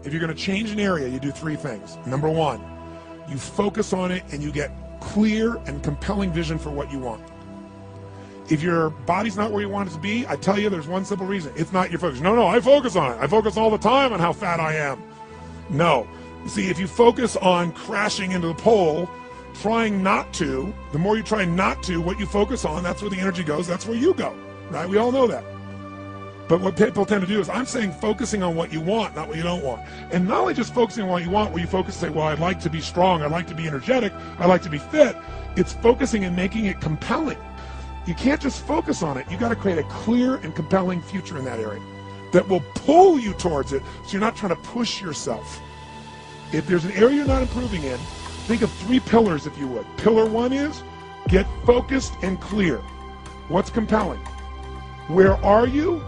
if you're going to change an area, you do three things. Number one, you focus on it and you get clear and compelling vision for what you want. If your body's not where you want it to be, I tell you there's one simple reason. It's not your focus. No, I focus on it. I focus all the time on how fat I am. No. See, if you focus on crashing into the pole, trying not to, the more you try not to, what you focus on, that's where the energy goes, that's where you go, right? We all know that. But what people tend to do is, I'm saying focusing on what you want, not what you don't want. And not only just focusing on what you want, where you focus and say, well, I'd like to be strong, I'd like to be energetic, I'd like to be fit. It's focusing and making it compelling. You can't just focus on it. You got to create a clear and compelling future in that area that will pull you towards it, so you're not trying to push yourself. If there's an area you're not improving in, think of three pillars, if you would. Pillar one is, get focused and clear. What's compelling? Where are you?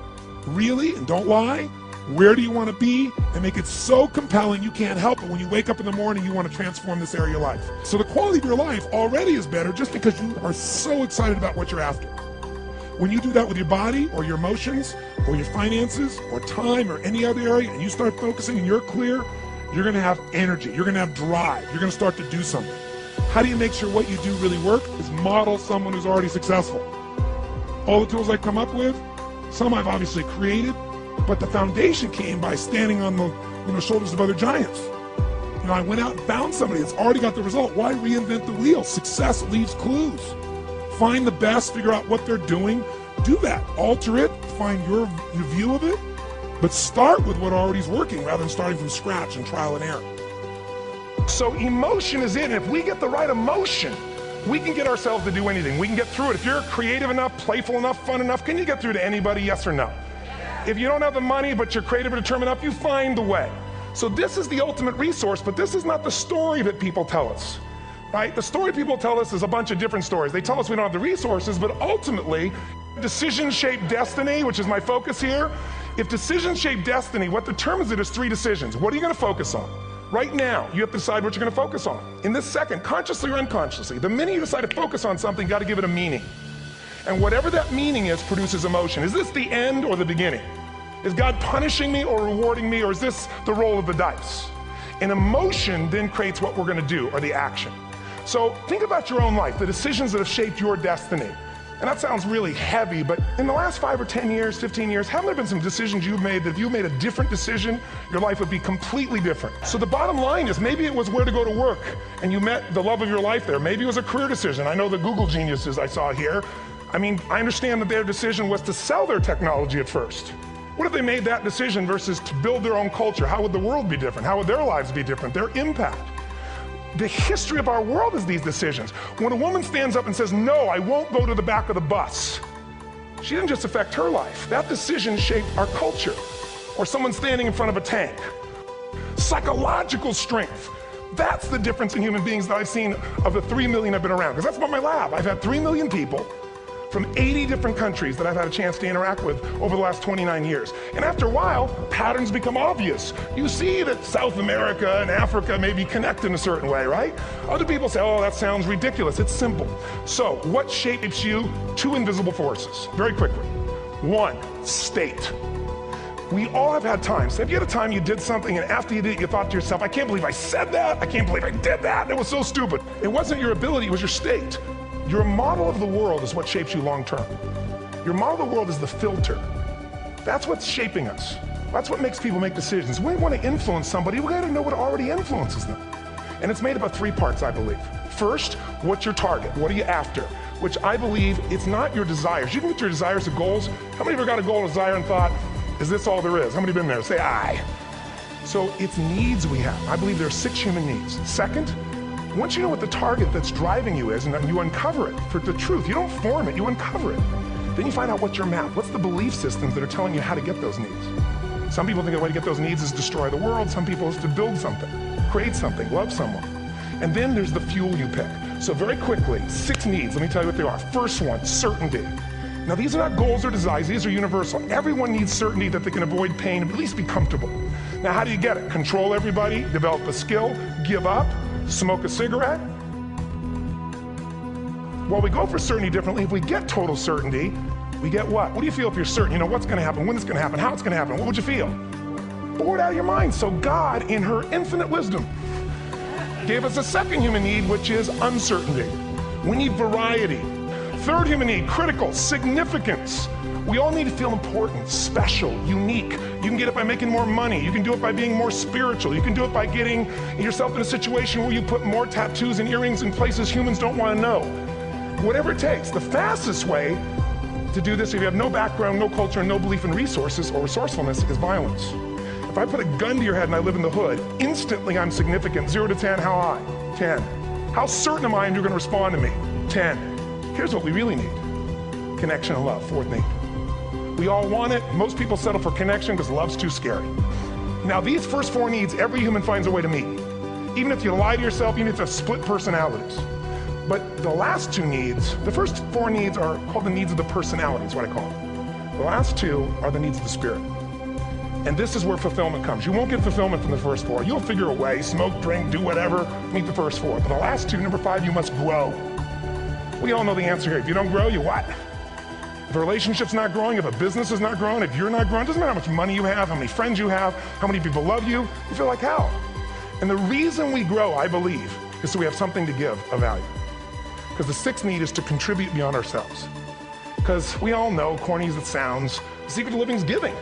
Really? And don't lie. Where do you want to be? And make it so compelling you can't help it. When you wake up in the morning, you want to transform this area of your life. So the quality of your life already is better just because you are so excited about what you're after. When you do that with your body or your emotions or your finances or time or any other area, and you start focusing and you're clear, you're going to have energy. You're going to have drive. You're going to start to do something. How do you make sure what you do really work? Is model someone who's already successful. All the tools I come up with, some I've obviously created, but the foundation came by standing on the shoulders of other giants. I went out and found somebody that's already got the result. Why reinvent the wheel? Success leaves clues. Find the best, figure out what they're doing, do that, alter it, find your view of it, but start with what already is working rather than starting from scratch and trial and error. So emotion is in. If we get the right emotion, we can get ourselves to do anything. We can get through it. If you're creative enough, playful enough, fun enough, can you get through to anybody, yes or no? If you don't have the money, but you're creative and determined enough, you find the way. So this is the ultimate resource, but this is not the story that people tell us, right? The story people tell us is a bunch of different stories. They tell us we don't have the resources, but ultimately, decisions shape destiny, which is my focus here. If decisions shape destiny, what determines it is three decisions. What are you going to focus on? Right now, you have to decide what you're going to focus on. In this second, consciously or unconsciously, the minute you decide to focus on something, you got to give it a meaning. And whatever that meaning is produces emotion. Is this the end or the beginning? Is God punishing me or rewarding me, or is this the roll of the dice? And emotion then creates what we're going to do, or the action. So think about your own life, the decisions that have shaped your destiny. And that sounds really heavy, but in the last 5 or 10 years, 15 years, haven't there been some decisions you've made that if you made a different decision, your life would be completely different? So the bottom line is, maybe it was where to go to work and you met the love of your life there. Maybe it was a career decision. I know the Google geniuses I saw here. I mean, I understand that their decision was to sell their technology at first. What if they made that decision versus to build their own culture? How would the world be different? How would their lives be different? Their impact. The history of our world is these decisions. When a woman stands up and says, no, I won't go to the back of the bus, she didn't just affect her life. That decision shaped our culture. Or someone standing in front of a tank. Psychological strength. That's the difference in human beings that I've seen of the 3 million I've been around. Because that's about my lab. I've had 3 million people from 80 different countries that I've had a chance to interact with over the last 29 years. And after a while, patterns become obvious. You see that South America and Africa maybe connect in a certain way, right? Other people say, oh, that sounds ridiculous. It's simple. So what shapes you? 2 invisible forces, very quickly. 1, state. We all have had times. Have you had a time you did something and after you did it, you thought to yourself, I can't believe I said that. I can't believe I did that. It was so stupid. It wasn't your ability, it was your state. Your model of the world is what shapes you long term. Your model of the world is the filter. That's what's shaping us. That's what makes people make decisions. When we want to influence somebody, we gotta know what already influences them. And it's made up of 3 parts, I believe. First, what's your target? What are you after? Which I believe, it's not your desires. You can get your desires to goals. How many of you got a goal, a desire, and thought, is this all there is? How many been there? Say aye. So it's needs we have. I believe there are 6 human needs. Second, once you know what the target that's driving you is, and you uncover it for the truth, you don't form it, you uncover it. Then you find out what's your map, what's the belief systems that are telling you how to get those needs. Some people think the way to get those needs is destroy the world, some people is to build something, create something, love someone. And then there's the fuel you pick. So very quickly, 6 needs, let me tell you what they are. First one, certainty. Now these are not goals or desires, these are universal. Everyone needs certainty that they can avoid pain and at least be comfortable. Now how do you get it? Control everybody, develop a skill, give up, smoke a cigarette? Well, we go for certainty differently. If we get total certainty, we get what? What do you feel if you're certain? You know what's going to happen, when it's going to happen, how it's going to happen. What would you feel? bored out of your mind. So God, in her infinite wisdom, gave us a second human need, which is uncertainty. We need variety. Third human need, critical, significance. We all need to feel important, special, unique. You can get it by making more money. You can do it by being more spiritual. You can do it by getting yourself in a situation where you put more tattoos and earrings in places humans don't want to know. Whatever it takes. The fastest way to do this, if you have no background, no culture, and no belief in resources or resourcefulness, is violence. If I put a gun to your head and I live in the hood, instantly I'm significant. 0 to 10, how high? 10. How certain am I you're going to respond to me? 10. Here's what we really need. Connection and love, fourth need. We all want it. Most people settle for connection because love's too scary. Now, these first 4 needs, every human finds a way to meet. Even if you lie to yourself, even if you have split personalities. But the last 2 needs, the first 4 needs are called the needs of the personality, is what I call them. The last 2 are the needs of the spirit. And this is where fulfillment comes. You won't get fulfillment from the first 4. You'll figure a way, smoke, drink, do whatever, meet the first 4. But the last 2, number 5, you must grow. We all know the answer here. If you don't grow, you what? If a relationship's not growing, if a business is not growing, if you're not growing, it doesn't matter how much money you have, how many friends you have, how many people love you, you feel like hell. And the reason we grow, I believe, is so we have something to give of value. Because the 6th need is to contribute beyond ourselves. Because we all know, corny as it sounds, the secret of living is giving.